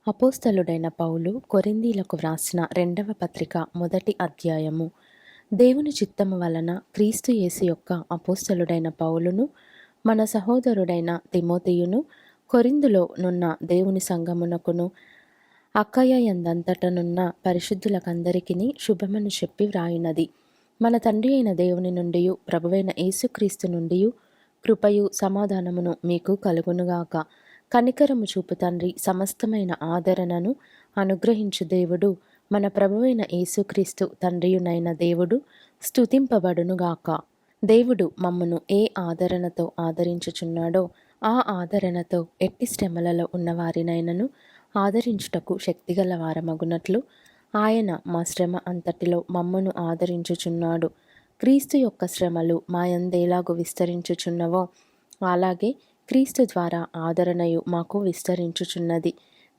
అపోస్తలుడైన పౌలు కొరింథీలకు వ్రాసిన 2వ పత్రిక 1వ అధ్యాయము. దేవుని చిత్తము వలన క్రీస్తు యేసు యొక్క అపోస్తలుడైన పౌలును, మన సహోదరుడైన తిమోతియును, కొరింథులో నున్న దేవుని సంఘమునకును, అక్కయ యందంతటనున్న పరిశుద్ధులకందరికిని శుభమని చెప్పి వ్రాయునది. మన తండ్రి అయిన దేవుని నుండియు ప్రభువైన యేసుక్రీస్తు నుండియు కృపయు సమాధానమును మీకు కలుగునుగాక. కనికరము చూపు తండ్రి సమస్తమైన ఆదరణను అనుగ్రహించు దేవుడు, మన ప్రభువైన యేసుక్రీస్తు తండ్రియునైన దేవుడు స్తుతింపబడునుగాక. దేవుడు మమ్మను ఏ ఆదరణతో ఆదరించుచున్నాడో ఆ ఆదరణతో ఎట్టి శ్రమలలో ఉన్నవారినైనను ఆదరించుటకు శక్తిగల వారమగునట్లు ఆయన మా శ్రమ అంతటిలో మమ్మను ఆదరించుచున్నాడు. క్రీస్తు యొక్క శ్రమలు మాయందేలాగు విస్తరించుచున్నవో అలాగే క్రీస్తు ద్వారా ఆదరణయు మాకు విస్తరించుచున్నది.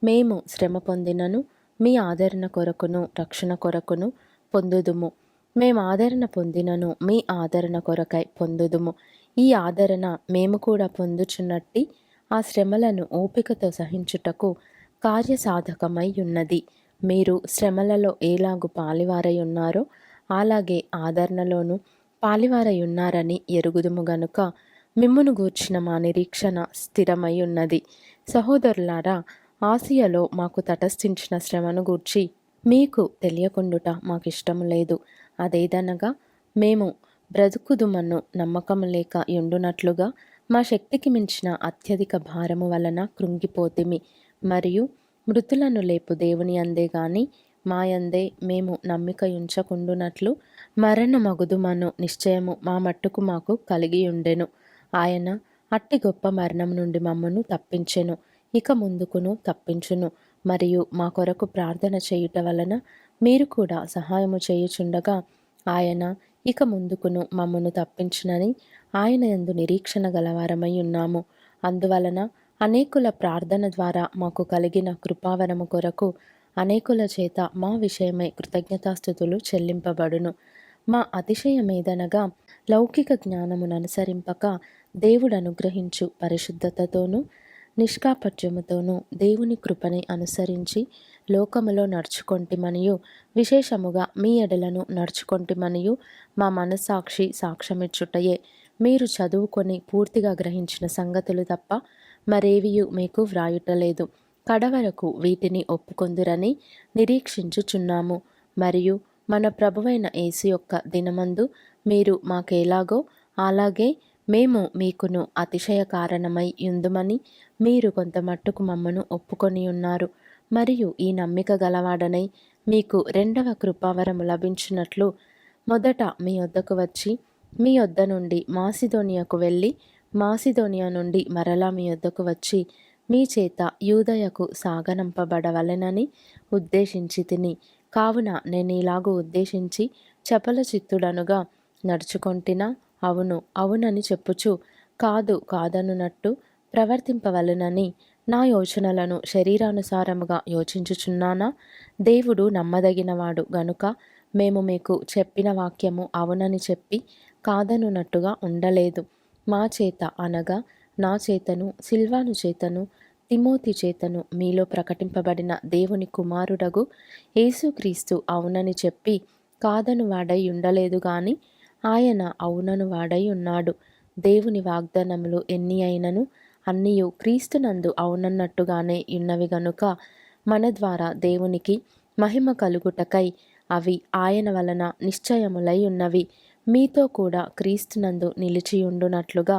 మేము శ్రమ పొందినను మీ ఆదరణ కొరకును రక్షణ కొరకును పొందుదుము. మేము ఆదరణ పొందినను మీ ఆదరణ కొరకై పొందుదుము. ఈ ఆదరణ మేము కూడా పొందుచున్నట్టి ఆ శ్రమలను ఓపికతో సహించుటకు కార్యసాధకమై ఉన్నది. మీరు శ్రమలలో ఏలాగు పాలివారై ఉన్నారో అలాగే ఆదరణలోను పాలివారై ఉన్నారని ఎరుగుదుము గనుక మిమ్మును గూర్చిన మా నిరీక్షణ స్థిరమై ఉన్నది. సహోదరులారా, ఆసియాలో మాకు తటస్థించిన శ్రమను గూర్చి మీకు తెలియకుండుట మాకిష్టము లేదు. అదేదనగా మేము బ్రతుకుదుమను నమ్మకము లేక యుండునట్లుగా మా శక్తికి మించిన అత్యధిక భారము వలన కృంగిపోతిమి. మరియు మృతులను లేపు దేవుని అందే గాని మాయందే మేము నమ్మికయుంచకుండునట్లు మరణమగుదుమను నిశ్చయము మా మట్టుకు మాకు కలిగి ఉండెను. ఆయన అట్టి గొప్ప మరణం నుండి మమ్మను తప్పించెను, ఇక ముందుకును తప్పించును. మరియు మా కొరకు ప్రార్థన చేయుట వలన మీరు కూడా సహాయము చేయుచుండగా ఆయన ఇక ముందుకును మమ్మను తప్పించునని ఆయన యందు నిరీక్షణ గలవారమై ఉన్నాము. అందువలన అనేకుల ప్రార్థన ద్వారా మాకు కలిగిన కృపావరము కొరకు అనేకుల చేత మా విషయమై కృతజ్ఞతాస్థుతులు చెల్లింపబడును. మా అతిశయమేదనగా లౌకిక జ్ఞానమును అనుసరింపక దేవుడు అనుగ్రహించు పరిశుద్ధతతోనూ నిష్కాపట్యముతోనూ దేవుని కృపని అనుసరించి లోకములో నడుచుకొంటిమనియు విశేషముగా మీ ఎడలను నడుచుకొంటిమనియు మా మనస్సాక్షి సాక్ష్యమిచ్చుటయే. మీరు చదువుకొని పూర్తిగా గ్రహించిన సంగతులు తప్ప మరేవియు మీకు వ్రాయుటలేదు. కడవరకు వీటిని ఒప్పుకొందురని నిరీక్షించుచున్నాము. మరియు మన ప్రభువైన యేసు యొక్క దినమందు మీరు మాకేలాగో అలాగే మేము మీకును అతిశయ కారణమై యుందుమని మీరు కొంతమట్టుకు మమ్మను ఒప్పుకొని ఉన్నారు. మరియు ఈ నమ్మిక గలవాడనై మీకు 2వ కృపావరము లభించినట్లు మొదట మీ వద్దకు వచ్చి మీ వద్ద నుండి మాసిదోనియాకు వెళ్ళి మాసిదోనియా నుండి మరలా మీ వద్దకు వచ్చి మీ చేత యూదయకు సాగనంపబడవలెనని ఉద్దేశించి తిని. కావున నేను ఇలాగూ ఉద్దేశించి చపల చిత్తుడనుగా నడుచుకొంటినా అవును అవునని చెప్పుచు కాదు కాదనున్నట్టు ప్రవర్తింపవలెనని నా యోచనలను శరీరానుసారముగా యోచించుచున్నానా? దేవుడు నమ్మదగినవాడు గనుక మేము మీకు చెప్పిన వాక్యము అవునని చెప్పి కాదనున్నట్టుగా ఉండలేదు. మా చేత అనగా నా చేతను సిల్వాను చేతను తిమోతి చేతను మీలో ప్రకటింపబడిన దేవుని కుమారుడగు యేసుక్రీస్తు అవునని చెప్పి కాదను వాడై ఉండలేదు గాని ఆయన అవునను వాడై ఉన్నాడు. దేవుని వాగ్దానములు ఎన్ని అయినను అన్నియు క్రీస్తునందు అవునన్నట్టుగానే ఉన్నవి గనుక మన ద్వారా దేవునికి మహిమ కలుగుటకై అవి ఆయన వలన నిశ్చయములై ఉన్నవి. మీతో కూడా క్రీస్తునందు నిలిచియుండునట్లుగా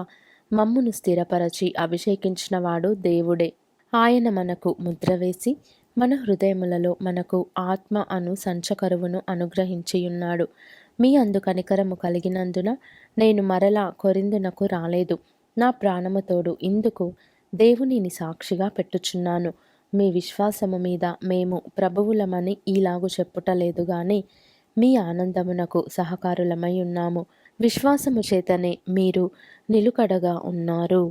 మమ్మును స్థిరపరచి అభిషేకించిన వాడు దేవుడే. ఆయన మనకు ముద్ర వేసి మన హృదయములలో మనకు ఆత్మ అను సంచకరువును అనుగ్రహించియున్నాడు. మీ అందు కనికరము కలిగినందున నేను మరలా కొరింథునకు రాలేదు. నా ప్రాణముతోడు ఇందుకు దేవునిని సాక్షిగా పెట్టుచున్నాను. మీ విశ్వాసము మీద మేము ప్రభువులమని ఈలాగు చెప్పుటలేదు గాని మీ ఆనందమునకు సహకారులమై ఉన్నాము. విశ్వాసము చేతనే మీరు నిలుకడగా ఉన్నారు.